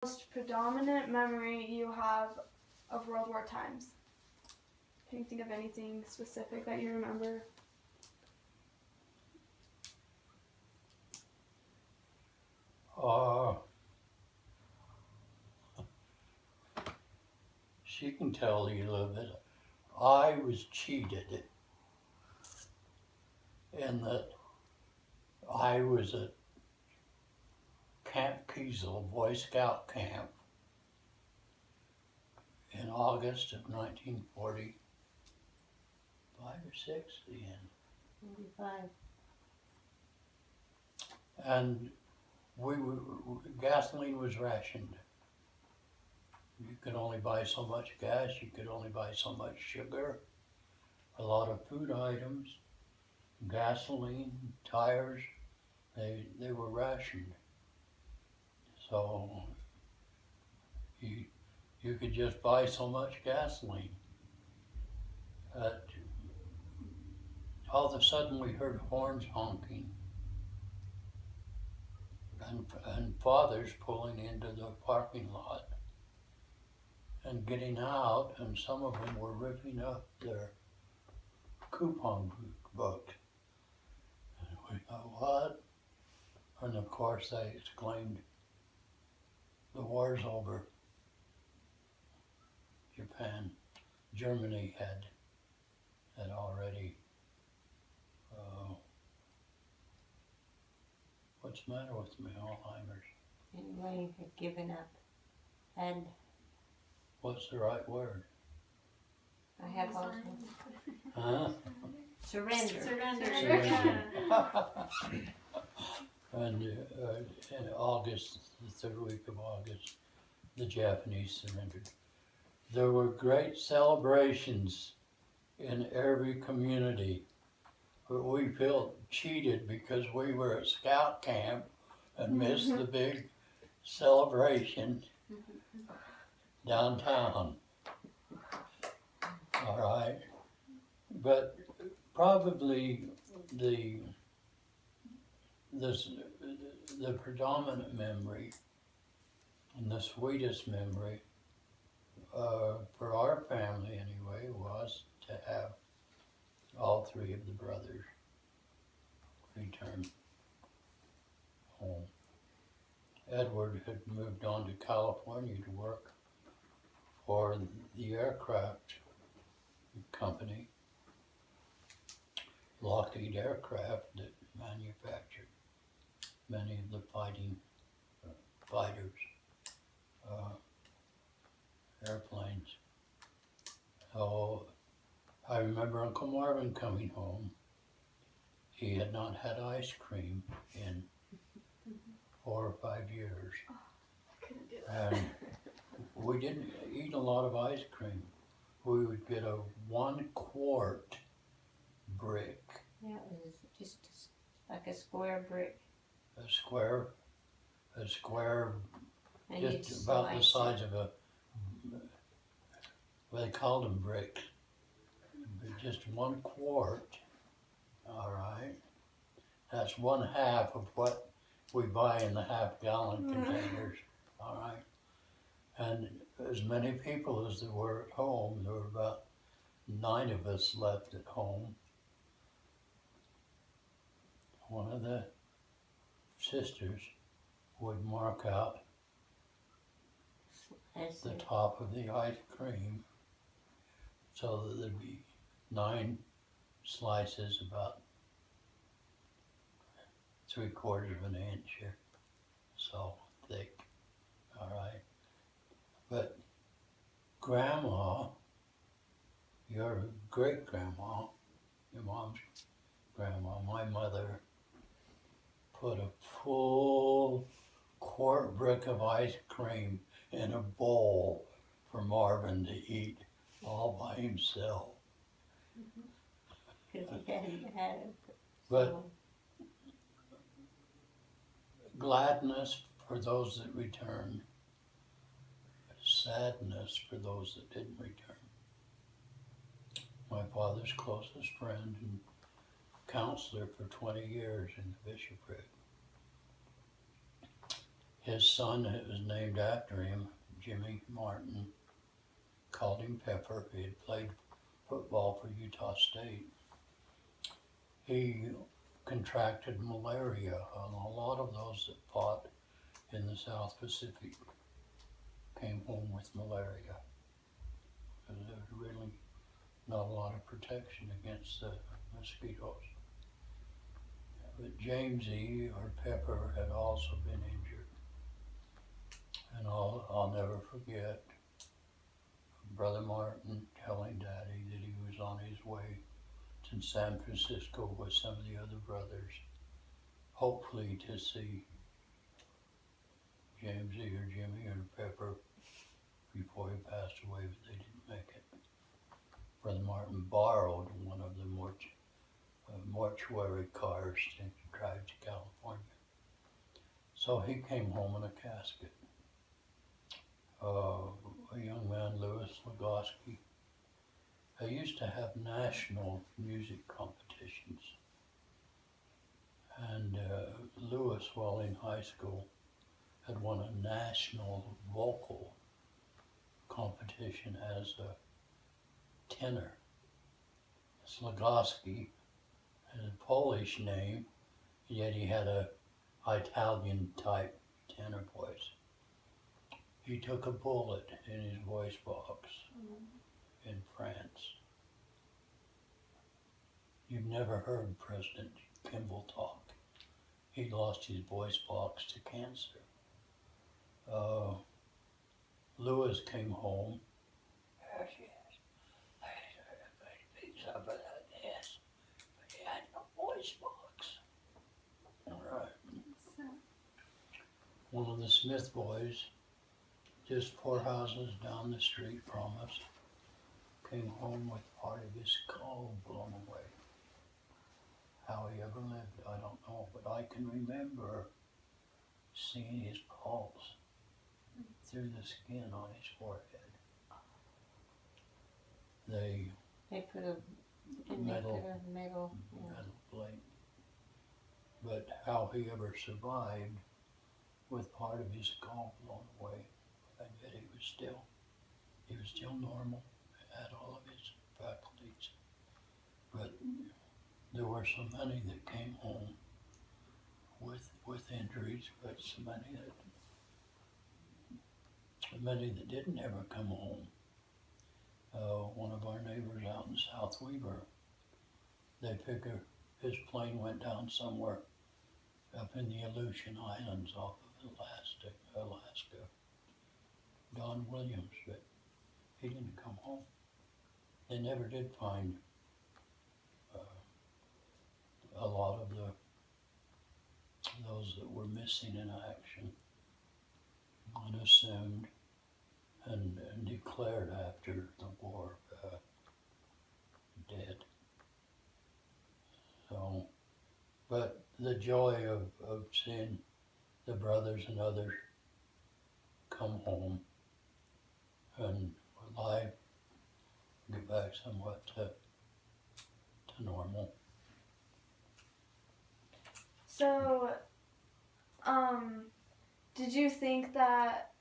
Most predominant memory you have of World War times? Can you think of anything specific that you remember? She can tell you a little bit. I was cheated in that I was at Camp Kiesel, Boy Scout camp, in August of 1945 or 6, the end. 45. And gasoline was rationed. You could only buy so much gas, you could only buy so much sugar, a lot of food items, gasoline, tires, they were rationed. So you could just buy so much gasoline. All of a sudden we heard horns honking and fathers pulling into the parking lot and getting out, and some of them were ripping up their coupon book. And we thought, what? And of course they exclaimed, the war's over. Germany had already, what's the matter with me, Alzheimer's? Anyway, had given up. And What's the right word? I have also Huh? surrendered. Surrender. And in August, the third week of August, the Japanese surrendered. There were great celebrations in every community, but we felt cheated because we were at scout camp and missed the big celebration downtown. All right, but probably the predominant memory and the sweetest memory for our family anyway was to have all three of the brothers return home. Edward had moved on to California to work for the aircraft company, Lockheed Aircraft, that manufactured many of the fighters, airplanes. So I remember Uncle Marvin coming home. He had not had ice cream in 4 or 5 years. Couldn't do that. And we didn't eat a lot of ice cream. We would get a 1-quart brick, Yeah, it was just like a square brick. a square, And you'd just about the slice size of well, they called them bricks. Just 1 quart, all right? That's 1/2 of what we buy in the half-gallon containers, all right? And as many people as there were at home, there were about 9 of us left at home. One of the sisters would mark out the top of the ice cream so that there'd be 9 slices about 3/4 of an inch or so thick, all right? But Grandma, your great-grandma, your mom's grandma, my mother, put a full quart brick of ice cream in a bowl for Marvin to eat all by himself. because he hadn't had it. But gladness for those that returned, sadness for those that didn't return. My father's closest friend and counselor for 20 years in the bishopric His son, it was named after him, Jimmy Martin, called him Pepper. He had played football for Utah State. He contracted malaria, and a lot of those that fought in the South Pacific came home with malaria. And there was really not a lot of protection against the mosquitoes. But Jamesy, or Pepper, had also been injured. And I'll never forget Brother Martin telling Daddy that he was on his way to San Francisco with some of the other brothers, hopefully to see Jamesy or Jimmy or Pepper before he passed away, but they didn't make it. Brother Martin borrowed one of the mortuary cars to drive to California. So he came home in a casket. A young man, Louis Legoski, I used to have national music competitions. And Louis, while in high school, had won a national vocal competition as a tenor. Legoski had a Polish name, yet he had a Italian type tenor voice. He took a bullet in his voice box in France. You've never heard President Kimball talk. He lost his voice box to cancer. Lewis came home. There she is. Piece up of that ass. But he had no voice box. All right. One of the Smith boys, just 4 houses down the street from us, came home with part of his skull blown away. How he ever lived, I don't know, but I can remember seeing his pulse through the skin on his forehead. They put a metal plate. But how he ever survived with part of his skull blown away, and yet he was still normal, had all of his faculties. But there were so many that came home with injuries, but so many that didn't ever come home. One of our neighbors out in South Weaver, they figure his plane went down somewhere up in the Aleutian Islands off of Alaska. Don Williams, but he didn't come home. They never did find a lot of those that were missing in action, unassumed, and declared after the war dead. So, but the joy of seeing the brothers and others come home and life get back somewhat to normal. So, did you think that,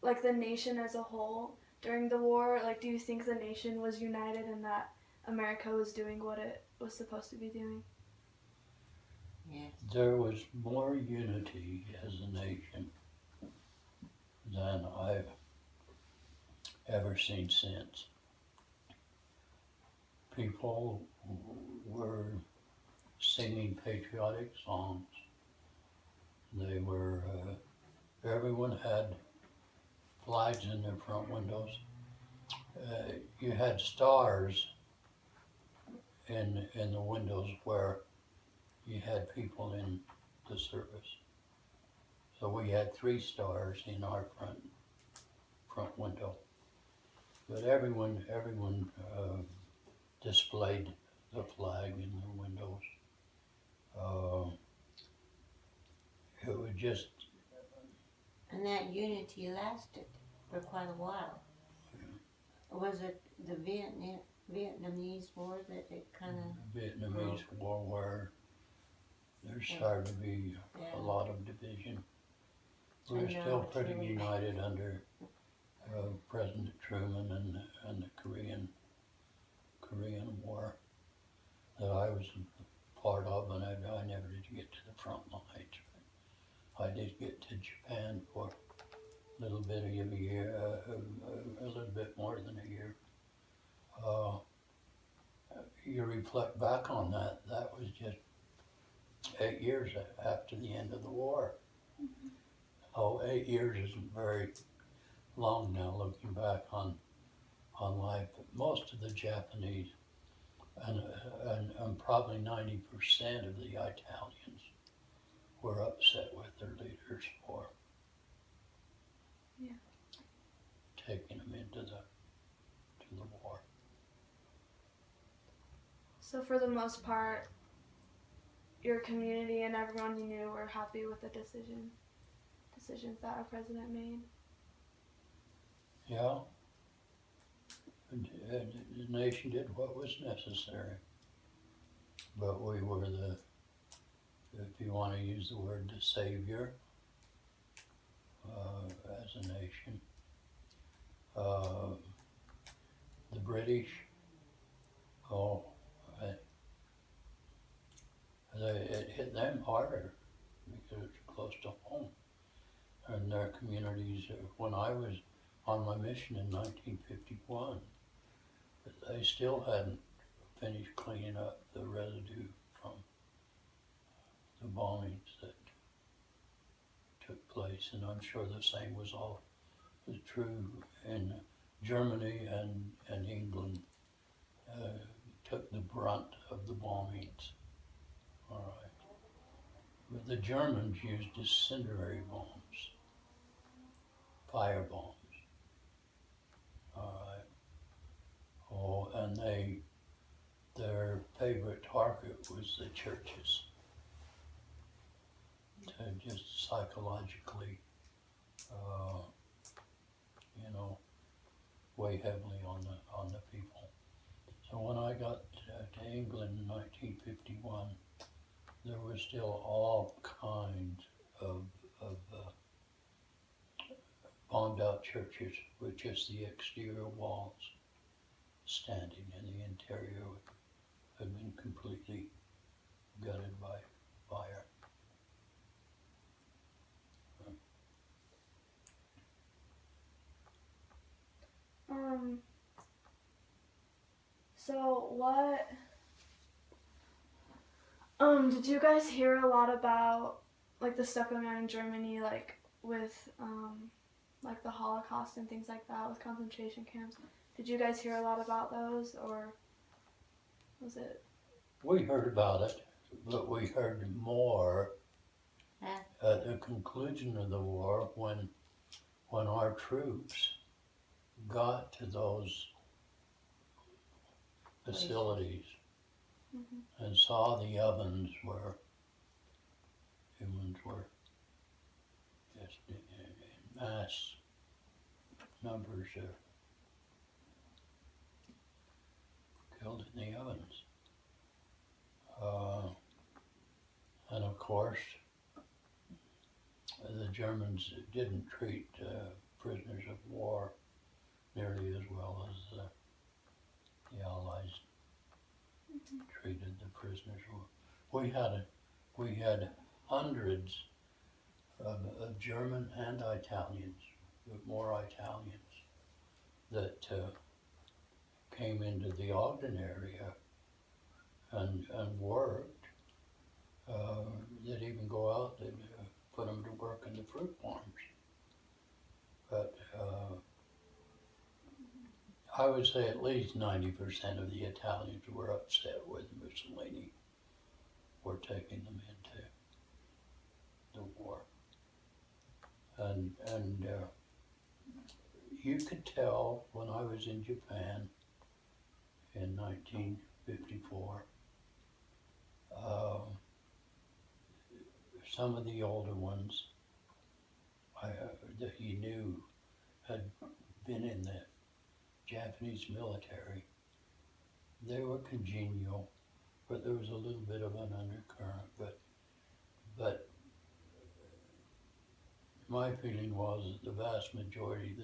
like, the nation as a whole during the war, like, do you think the nation was united and that America was doing what it was supposed to be doing? Yes. There was more unity as a nation than I've ever seen since. People were singing patriotic songs. They were, everyone had flags in their front windows. You had stars in the windows where you had people in the service. So we had 3 stars in our front window. But everyone displayed the flag in their windows. It was just... And that unity lasted for quite a while. Was it the Vietnamese War that it kind of... Vietnamese War where there started to be a lot of division. We're No, still it's pretty really- united under President Truman and the Korean War that I was part of, and I never did get to the front lines. I did get to Japan for a little bit of a year, a little bit more than a year. You reflect back on that, that was just 8 years after the end of the war. Oh, 8 years isn't very long now, looking back on life. But most of the Japanese, and probably 90% of the Italians, were upset with their leaders for taking them into the war. So for the most part, your community and everyone you knew were happy with the decisions that our president made. Yeah, and the nation did what was necessary, but we were if you want to use the word, the savior as a nation. The British, it hit them harder because it's close to home. And their communities, when I was on my mission in 1951, they still hadn't finished cleaning up the residue from the bombings that took place. And I'm sure the same was all true in Germany and England. Took the brunt of the bombings. All right. But the Germans used incendiary bombs, fire bombs. All right. Oh, and their favorite target was the churches, to just psychologically, weigh heavily on the people. So when I got to England in 1951, there were still all kinds of bombed out churches with just the exterior walls standing, and the interior had been completely gutted by fire. So what did you guys hear a lot about like the stuff going on in Germany, like with like the Holocaust and things like that, with concentration camps? Did you guys hear a lot about those, or was it? We heard about it, but we heard more at the conclusion of the war when our troops got to those facilities and saw the ovens where humans were just in mass numbers killed in the ovens. And of course, the Germans didn't treat prisoners of war nearly as well as the Allies treated the prisoners. We had hundreds of German and Italians, but more Italians, that came into the Ogden area and worked. They'd even go out, they'd put them to work in the fruit farms. But I would say at least 90% of the Italians were upset with Mussolini for taking them into the war. And you could tell when I was in Japan in 1954, some of the older ones that you knew had been in the Japanese military. They were congenial, but there was a little bit of an undercurrent. But my feeling was that the vast majority